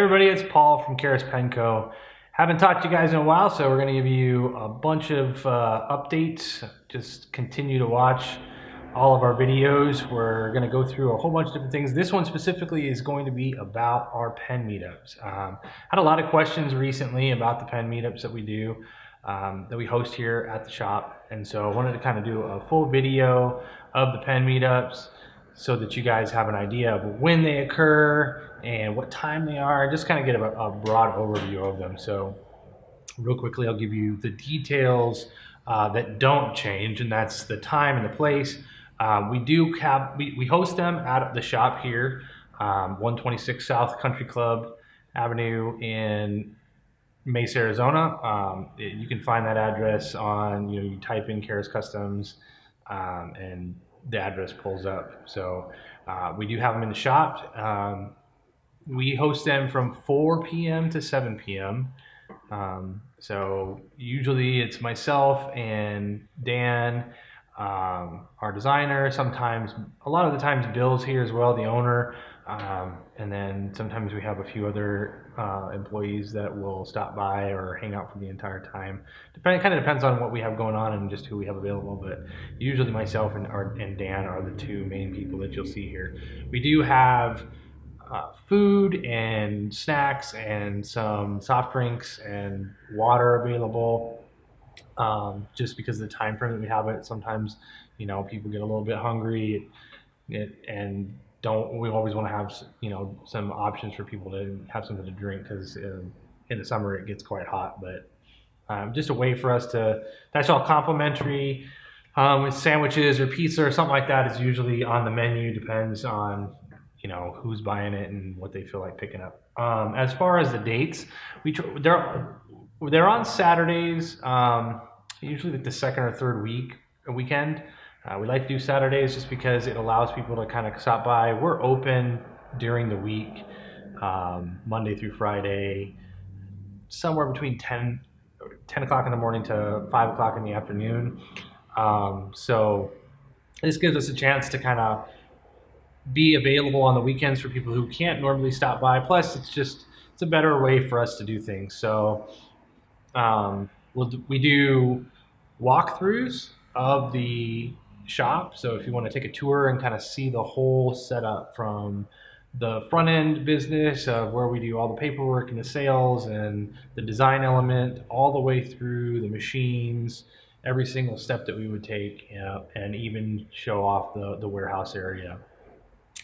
everybody, it's Paul from Karas Pen Co. Haven't talked to you guys in a while, so we're going to give you a bunch of updates. Just continue to watch all of our videos. We're going to go through a whole bunch of different things. This one specifically is going to be about our pen meetups. Had a lot of questions recently about the pen meetups that we do, that we host here at the shop. And so I wanted to kind of do a full video of the pen meetups so that you guys have an idea of when they occur and what time they are, just kind of get a broad overview of them. So real quickly, I'll give you the details that don't change, and that's the time and the place. We host them at the shop here, 126 South Country Club Avenue in Mesa, Arizona. You can find that address on, you type in Karas Customs, and the address pulls up. So we do have them in the shop. We host them from 4 p.m. to 7 p.m. So usually it's myself and Dan, our designer. Sometimes, a lot of the times, Bill's here as well, the owner. And then sometimes we have a few other employees that will stop by or hang out for the entire time. Kind of depends on what we have going on and just who we have available. But usually myself and Dan are the two main people that you'll see here. We do have food and snacks and some soft drinks and water available. Just because of the time frame that we have it, sometimes people get a little bit hungry, and we always want to have some options for people to have something to drink, because in the summer it gets quite hot. But just a way for us that's all complimentary. With sandwiches or pizza or something like that is usually on the menu. Depends on who's buying it and what they feel like picking up. As far as the dates, they're on Saturdays, usually like the second or third weekend. We like to do Saturdays just because it allows people to kind of stop by. We're open during the week, Monday through Friday, somewhere between 10 o'clock in the morning to 5 o'clock in the afternoon. So this gives us a chance to kind of be available on the weekends for people who can't normally stop by. Plus, it's a better way for us to do things. So we do walkthroughs of the shop. So if you want to take a tour and kind of see the whole setup from the front end business of where we do all the paperwork and the sales and the design element, all the way through the machines, every single step that we would take, and even show off the warehouse area.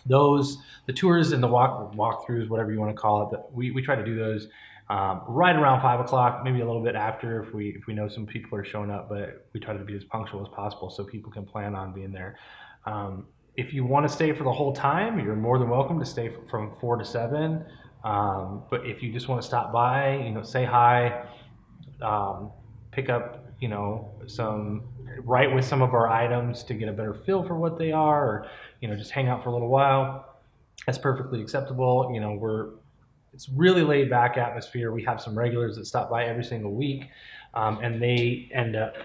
The tours and the walkthroughs, whatever you want to call it, we try to do those right around 5 o'clock, maybe a little bit after if we know some people are showing up, but we try to be as punctual as possible so people can plan on being there. If you want to stay for the whole time, you're more than welcome to stay from 4 to 7. But if you just want to stop by, say hi, pick up, write with some of our items to get a better feel for what they are, or just hang out for a little while, that's perfectly acceptable. It's really laid back atmosphere. We have some regulars that stop by every single week, and they end up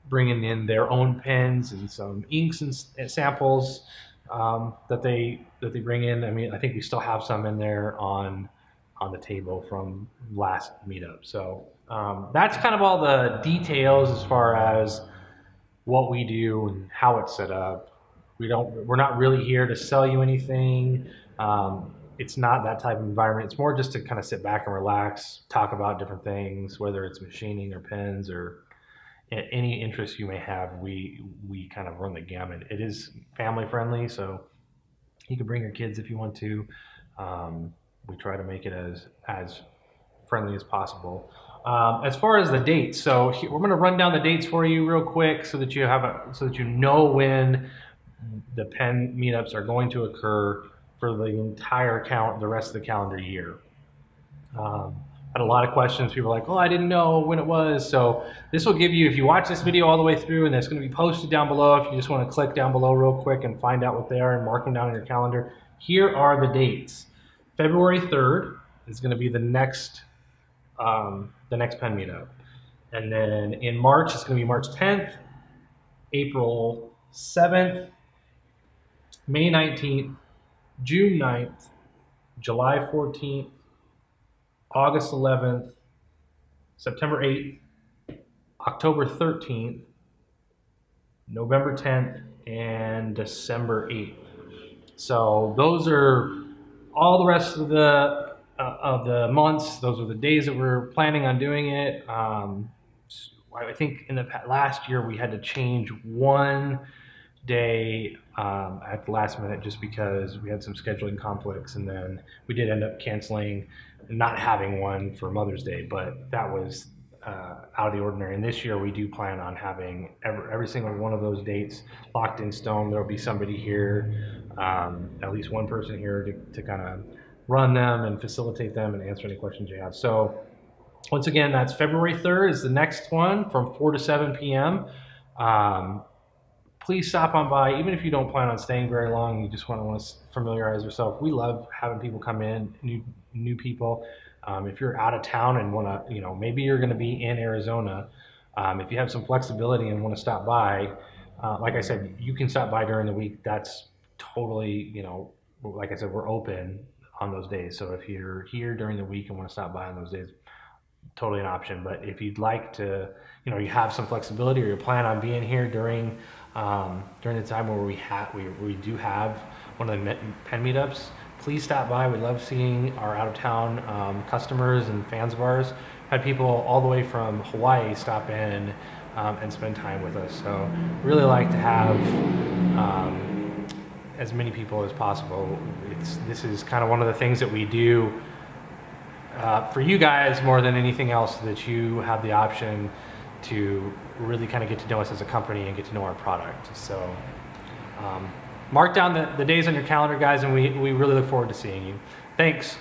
bringing in their own pens and some inks and samples that they bring in. I think we still have some in there on the table from last meetup. So that's kind of all the details as far as what we do and how it's set up. We're not really here to sell you anything. It's not that type of environment. It's more just to kind of sit back and relax, talk about different things, whether it's machining or pens or any interest you may have. We kind of run the gamut. It is family friendly, so you can bring your kids if you want to. We try to make it as friendly as possible. As far as the dates, so we're going to run down the dates for you real quick so that you know when the pen meetups are going to occur for the entire the rest of the calendar year. Had a lot of questions. People are like, I didn't know when it was. So this will give you, if you watch this video all the way through, and it's going to be posted down below, if you just want to click down below real quick and find out what they are and mark them down in your calendar. Here are the dates. February 3rd is going to be the next pen meetup. And then in March, it's going to be March 10th, April 7th, May 19th, June 9th, July 14th, August 11th, September 8th, October 13th, November 10th, and December 8th. So those are all the rest of the months. Those are the days that we're planning on doing it. I think in the last year we had to change one day at the last minute just because we had some scheduling conflicts, and then we did end up canceling and not having one for Mother's Day, but that was out of the ordinary. And this year we do plan on having every single one of those dates locked in stone. There'll be somebody here, at least one person here to kind of run them and facilitate them and answer any questions you have. So once again, that's February 3rd is the next one from 4 to 7 p.m. Please stop on by, even if you don't plan on staying very long, you just want to familiarize yourself. We love having people come in, new people. If you're out of town and want to, maybe you're going to be in Arizona, if you have some flexibility and want to stop by, like I said, you can stop by during the week. That's totally, like I said, we're open on those days. So if you're here during the week and want to stop by on those days, totally an option. But if you'd like to, you have some flexibility or you plan on being here during the time where we do have one of the pen meetups, please stop by. We love seeing our out of town customers and fans of ours. Had people all the way from Hawaii stop in and spend time with us. So really like to have as many people as possible. This is kind of one of the things that we do for you guys more than anything else, that you have the option to really kind of get to know us as a company and get to know our product. So mark down the days on your calendar, guys, and we really look forward to seeing you. Thanks.